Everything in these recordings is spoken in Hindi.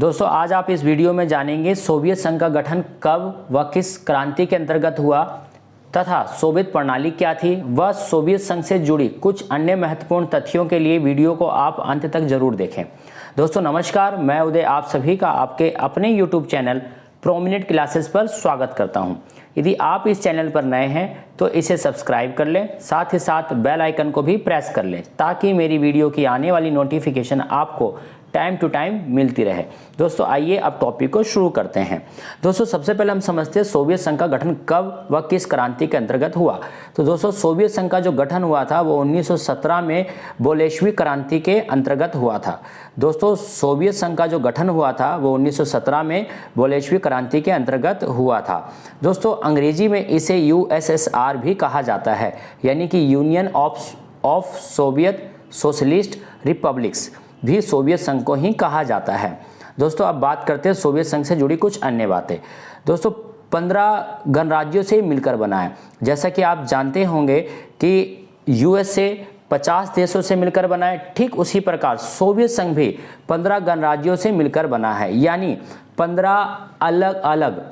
दोस्तों आज आप इस वीडियो में जानेंगे सोवियत संघ का गठन कब व किस क्रांति के अंतर्गत हुआ तथा सोवियत प्रणाली क्या थी व सोवियत संघ से जुड़ी कुछ अन्य महत्वपूर्ण तथ्यों के लिए वीडियो को आप अंत तक जरूर देखें। दोस्तों नमस्कार, मैं उदय आप सभी का आपके अपने YouTube चैनल प्रोमिनेंट क्लासेस पर स्वागत करता हूं। यदि आप इस चैनल पर नए हैं तो इसे सब्सक्राइब कर लें, साथ ही साथ बेल आइकन को भी प्रेस कर लें ताकि मेरी वीडियो की आने वाली नोटिफिकेशन आपको टाइम टू टाइम मिलती रहे। दोस्तों आइए अब टॉपिक को शुरू करते हैं। दोस्तों सबसे पहले हम समझते हैं सोवियत संघ का गठन कब व किस क्रांति के अंतर्गत हुआ। तो दोस्तों सोवियत संघ का जो गठन हुआ था वो 1917 में बोल्शेविक क्रांति के अंतर्गत हुआ था। दोस्तों सोवियत संघ का जो गठन हुआ था वो 1917 में बोल्शेविक क्रांति के अंतर्गत हुआ था। दोस्तों अंग्रेजी में इसे USSR भी कहा जाता है, यानी कि union of Soviet socialist republics भी सोवियत संघ को ही कहा जाता है। दोस्तों अब बात करते हैं सोवियत संघ से जुड़ी कुछ अन्य बातें। दोस्तों 15 गणराज्यों से मिलकर बना है। जैसा कि आप जानते होंगे कि USA 50 देशों से मिलकर बना है, ठीक उसी प्रकार सोवियत संघ भी 15 गणराज्यों से मिलकर बना है, यानी 15 अलग अलग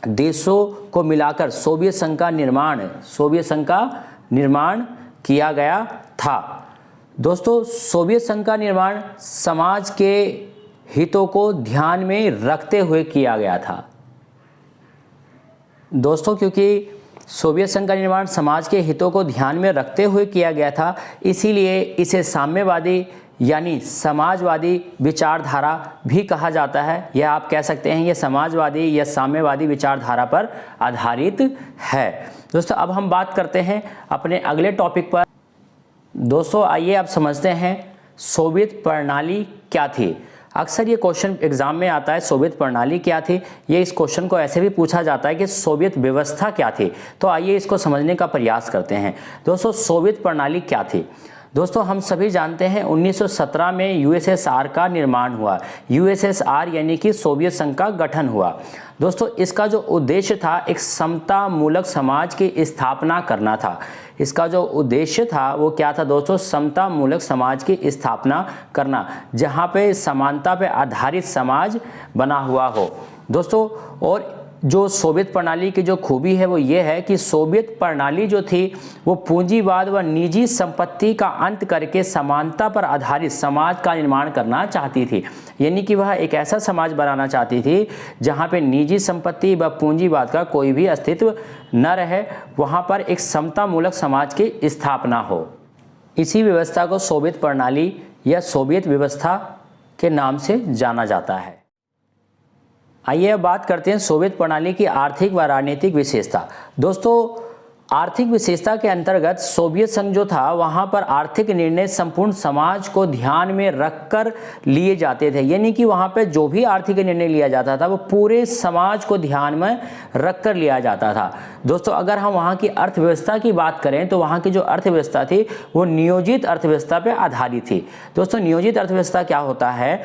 देशों को मिलाकर सोवियत संघ का निर्माण किया गया था। दोस्तों सोवियत संघ का निर्माण समाज के हितों को ध्यान में रखते हुए किया गया था। दोस्तों क्योंकि सोवियत संघ का निर्माण समाज के हितों को ध्यान में रखते हुए किया गया था, इसीलिए इसे साम्यवादी यानी समाजवादी विचारधारा भी कहा जाता है। यह आप कह सकते हैं ये समाजवादी या साम्यवादी विचारधारा पर आधारित है। दोस्तों अब हम बात करते हैं अपने अगले टॉपिक पर। दोस्तों आइए आप समझते हैं सोवियत प्रणाली क्या थी। अक्सर ये क्वेश्चन एग्जाम में आता है, सोवियत प्रणाली क्या थी। ये इस क्वेश्चन को ऐसे भी पूछा जाता है कि सोवियत व्यवस्था क्या थी। तो आइए इसको समझने का प्रयास करते हैं। दोस्तों सोवियत प्रणाली क्या थी। दोस्तों हम सभी जानते हैं 1917 में USSR का निर्माण हुआ। USSR यानी कि सोवियत संघ का गठन हुआ। दोस्तों इसका जो उद्देश्य था एक समतामूलक समाज की स्थापना करना था। इसका जो उद्देश्य था वो क्या था दोस्तों, समतामूलक समाज की स्थापना करना, जहाँ पे समानता पे आधारित समाज बना हुआ हो। दोस्तों और जो सोवियत प्रणाली की जो खूबी है वो ये है कि सोवियत प्रणाली जो थी वो पूंजीवाद व निजी संपत्ति का अंत करके समानता पर आधारित समाज का निर्माण करना चाहती थी। यानी कि वह एक ऐसा समाज बनाना चाहती थी जहाँ पे निजी संपत्ति व पूंजीवाद का कोई भी अस्तित्व न रहे, वहाँ पर एक समतामूलक समाज की स्थापना हो। इसी व्यवस्था को सोवियत प्रणाली या सोवियत व्यवस्था के नाम से जाना जाता है। आइए अब बात करते हैं सोवियत प्रणाली की आर्थिक व राजनीतिक विशेषता। दोस्तों आर्थिक विशेषता के अंतर्गत सोवियत संघ जो था वहाँ पर आर्थिक निर्णय संपूर्ण समाज को ध्यान में रखकर लिए जाते थे। यानी कि वहाँ पे जो भी आर्थिक निर्णय लिया जाता था वो पूरे समाज को ध्यान में रखकर लिया जाता था। दोस्तों अगर हम वहाँ की अर्थव्यवस्था की बात करें तो वहाँ की जो अर्थव्यवस्था थी वो नियोजित अर्थव्यवस्था पर आधारित थी। दोस्तों नियोजित अर्थव्यवस्था क्या होता है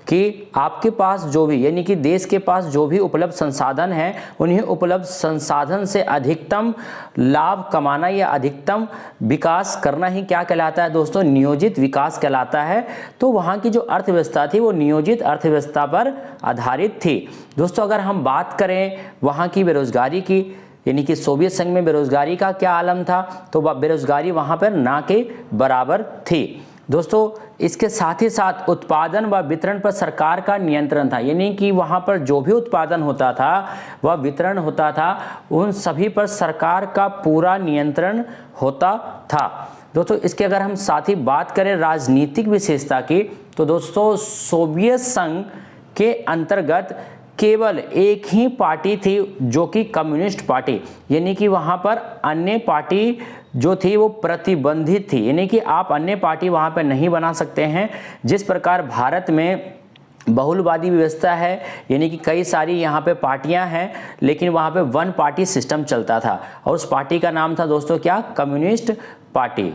कि आपके पास जो भी यानी कि देश के पास जो भी उपलब्ध संसाधन है उन्हीं उपलब्ध संसाधन से अधिकतम लाभ कमाना या अधिकतम विकास करना ही क्या कहलाता है दोस्तों, नियोजित विकास कहलाता है। तो वहाँ की जो अर्थव्यवस्था थी वो नियोजित अर्थव्यवस्था पर आधारित थी। दोस्तों अगर हम बात करें वहाँ की बेरोजगारी की, यानी कि सोवियत संघ में बेरोजगारी का क्या आलम था, तो बेरोजगारी वहाँ पर ना के बराबर थी। दोस्तों इसके साथ ही साथ उत्पादन व वितरण पर सरकार का नियंत्रण था। यानी कि वहाँ पर जो भी उत्पादन होता था व वितरण होता था उन सभी पर सरकार का पूरा नियंत्रण होता था। दोस्तों इसके अगर हम साथ ही बात करें राजनीतिक विशेषता की, तो दोस्तों सोवियत संघ के अंतर्गत केवल एक ही पार्टी थी जो कि कम्युनिस्ट पार्टी, यानी कि वहाँ पर अन्य पार्टी जो थी वो प्रतिबंधित थी। यानी कि आप अन्य पार्टी वहाँ पर नहीं बना सकते हैं। जिस प्रकार भारत में बहुलवादी व्यवस्था है, यानी कि कई सारी यहाँ पे पार्टियां हैं, लेकिन वहाँ पे वन पार्टी सिस्टम चलता था और उस पार्टी का नाम था दोस्तों क्या, communist party.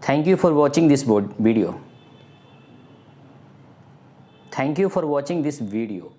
Thank you for watching this video. Thank you for watching this video.